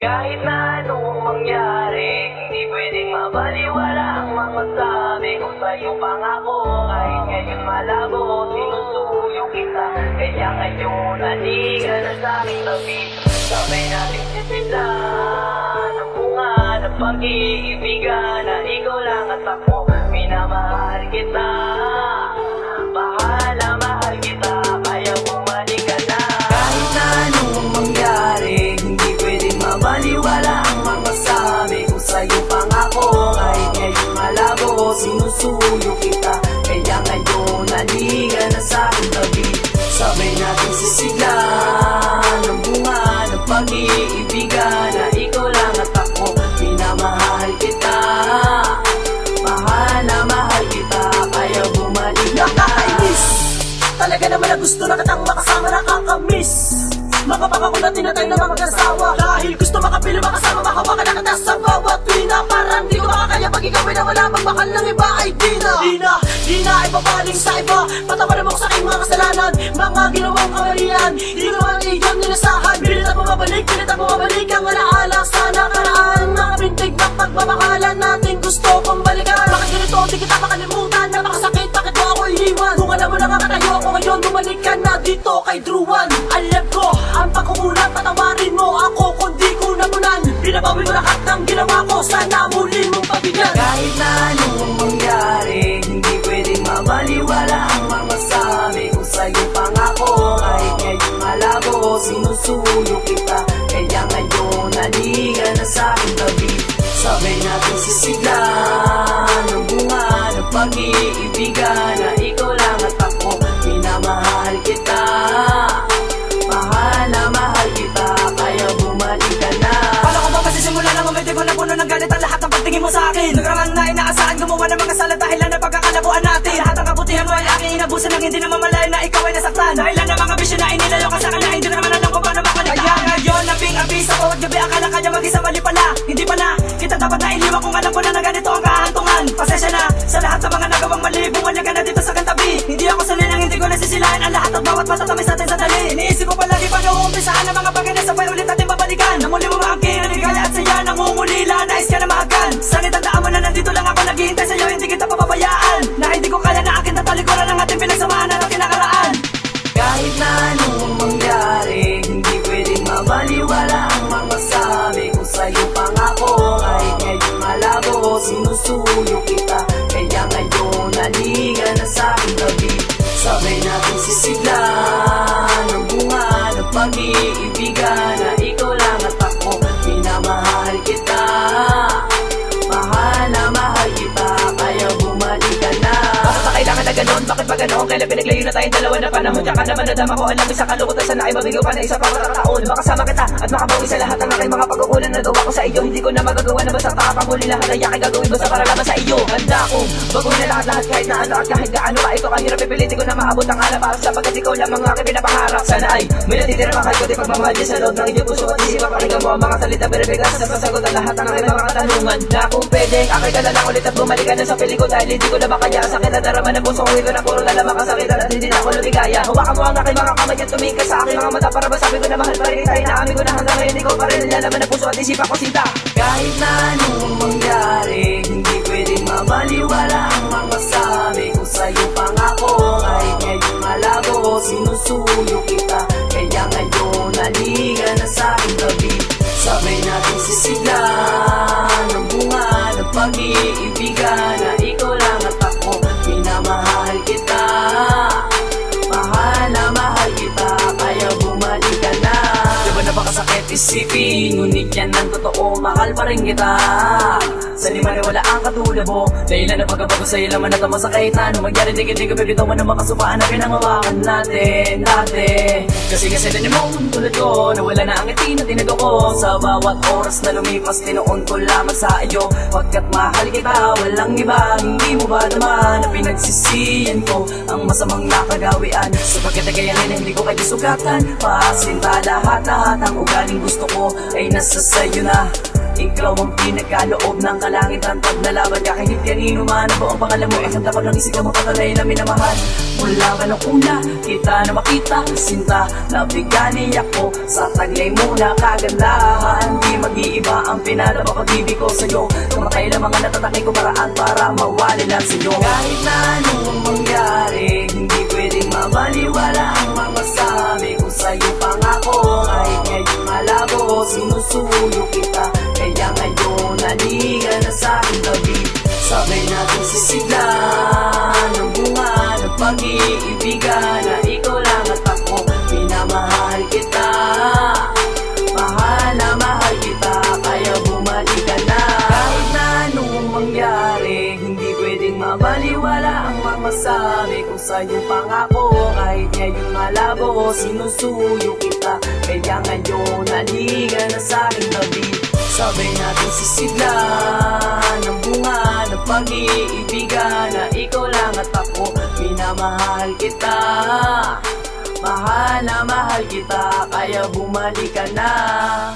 Kahit na anong mangyari, hindi pwedeng mabaliwala ang mga sabi ko sa'yo pangako. Kahit ngayon malabo, sinusuyo kita. Kaya ngayon, halika na sa'king tabi. Sabay natin sisilan ang bunga ng pag-iibigan. Na ikaw lang at ako, minamahal kita. Mahal na mahal kita, kaya bumalik ka na. Kahit na anong mangyari, hindi pwedeng mabaliwala ang mga sabi ko sa'yo pangako. Kahit ngayon malabo, sinusuyo kita. Kaya ngayon, halika na sa'king tabi. Sabay natin sisiglan ang bunga ng pag-iibigan. Na ikaw lang at ako, minamahal kita. Mahal na mahal kita, kaya bumalik ka na. Nakakainis, talaga naman na gusto na kitang makasama, nakakamiss. Mga pangako na tinatay na mga mag-asawa. Dahil gusto makapili, makasama, makawakan na kita sa bawat tuwina. Parang di ko makakaya pag ikaw ay nawala. Magmahal ng iba ay di na ipapaling sa iba. Patawarin mo ko sa aking mga kasalanan, mga ginawang kamalian. Di ko naman iyong nilasahan. Pilit at bumabalik ang alaala sa nakaraan. Mga bintig ng pagmamahalan natin, gusto kong balikan. Bakit ganito, di kita makalimutan. Napakasakit, bakit mo ako iiwan? Kung alam mo na kakatayo ako ngayon, bumalik ka na dito kay Druan. Alam ko, ang pagkukulat, patawarin mo ako kung di ko namunan. Pinabawi ko lahat ng ginawa ko, sana muli mong pabigyan. Kahit na anong mangyari, hindi pwedeng mabaliwala ang mga sabi ko sa'yo pangako. Kahit ngayon malabo, sinusuyo kita. Kaya ngayon, halika na sa'king tabi. Sabay natin sisiglan ang bunga ng pag-iibigan. Na ikaw lang at ako, minamahal kita. Mahal na mahal kita, kaya bumalik ka na. Paano ko ba masisimula na mamiti ko na puno ng galit ang lahat ng pagtingin mo sa akin? Nagraman na inaasahan, gumawa ng mga sala dahilan na pagkakalabuan natin. Lahat ng kabutihan mo ay aking inabusan ng hindi na mamalayan na ikaw ay nasaktan. Dahilan ng mga bisyo na inilayo ka sa akin na hindi na naman alam kung paano makalitaan. Kaya ngayon, nabing-abis ako at gabi akala kanya mag-isa, mali pala. Hindi pala, kita dapat na iliwan kung alam ko na na ganito ang kahantungan. Pasensya na sa lahat ng mga nagawang mali, bumalik ka na dito sa kantabi. Hindi ako sanay nang hindi ko nasisilayan ang lahat at bawat matatamis natin sa dali. Iniisip ko palagi paano uumpisahan ang mga bagay na sabay ulit natin babalikan. Na muli mo maangkin, ligaya at saya, nangungulila, nais ka na mahagan. Sana tandaan mo na nandito lang ako naghihintay sa'yo, hindi kita papabayaan. Na hindi ko kaya na akin tatalikuran ang ating pinagsamahan na kinakaraan. Kahit na anong mangyari, hindi pwedeng mabaliwala ang mga sabi ko sa'yo pangako. Kahit ngayon malabo, sinusuyo kita. Kaya ngayon, halika na sa'king tabi. Sabay natin sisiglan ang bunga ng pag-iibigan. Na ikaw lang at ako, minamahal kita. Mahal na mahal kita, kaya bumalik ka na. Bakit ba kailangan na ganon? Bakit ba ganon? Kailan pinaglayo na tayong dalawa na panahon? Diyan ka naman nadama ko, alam mo sa kalungkutan. Sana ay mabigaw pa na isa pa taon. Makasama kita at makabawi sa lahat ng aking mga pagkukulang na gawa ko sa iyo. Hindi ko na magagawa na basta pakapanguli lahat ay aking gagawin basta para laban sa iyo. Handa akong baguhin na lahat kahit na ano at kahit gaano ka ito kahirap. Pipilitin ko na maabot ang alapaas sapagkat ikaw lang ang aking pinapangarap. Sana ay may natitira mahal ko di pagmamahal sa loob ng inyong puso at isipan. Pakinggan mo ang mga salita binibigas sa pasagot ang lahat ng aking mga katanungan. Na kung pwedeng aking ka na lang ulit at bumalik ka na sa piling ko dahil hindi ko na makaya sa akin na darama ng puso ko. Ito na puro na lamang kasakitan at hindi na ako lumigaya. Hawakan mo ang aking mga kamay at tumingin ka sa aking mga mata para masabi ko na mahal pa rin tayo. Naamin ko na hanggang ngayon ikaw pa rin nilalaman ng puso at isipan ko sinta. Kahit na anong mangyari, hindi pwedeng mabaliwala ang mga sabi ko sa'yo pangako. Kahit ngayon malabo, sinusuyo kita. Kaya ngayon, halika na sa'king tabi. Sabay natin sisiglan ang bunga ng pag-iibigan. Na ikaw lang at ako, minamahal kita. Mahal na mahal kita, kaya bumalik ka na. Diba napakasakit isipin, ngunit yan ang totoo, mahal pa rin kita. Sa lima na wala ang katulad mo, dahilan na pagkabago sa'yo laman at ang masakit na nung magyari di ka bibitawan na makasupaan na pinangawakan natin dati. Kasi na mo, tulad ko, nawala na ang ngiti na tinago ko. Sa bawat oras na lumipas, tinoon ko lamang sa iyo. Pagkat mahal kita, walang iba, hindi mo ba naman na pinagsisiyan ko ang masamang nakagawian. Sapagkat ay kaya na hindi ko kayo sugatan, pasinta lahat ang ugaling gusto ko ay nasa sayo na. Ikaw ang pinagkaloob ng kalangitan. Pag nalaban ka kahit kanino man, ang buong pangalan mo ay kanta ko ng isip mo, patuloy na minamahal. Mula ba nung una, kita na makita, sinta, nabigani ako sa taglay mo na kagandahan. Di mag-iiba ang pinadama pag-ibig ko sa'yo. Kamatay lang mga natatakay ko paraan para mawali lang sa'yo. Kahit na anong mangyari, hindi pwedeng mabaliwala ang mga sabi ko sa'yo pangako. Kahit ngayon malabo, sinusuyo kita, kaya ngayon naliga na sa aking tabi. Sabay natin sisiglan ng bunga ng pag-iibigan, na ikaw lang at ako, minamahal kita. Mahal na mahal kita, kaya bumalik ka na. Kahit na anong mangyari, hindi pwedeng mabaliwala ang mga sabi ko sa'yo pangako. Kahit ngayon malabo, sinusuyo kita, kaya ngayon naliga na sa aking tabi. Sabay natin sisiglan ng bunga ng pag-iibigan, na ikaw lang at ako, minamahal kita. Mahal na mahal kita, kaya bumalik ka na.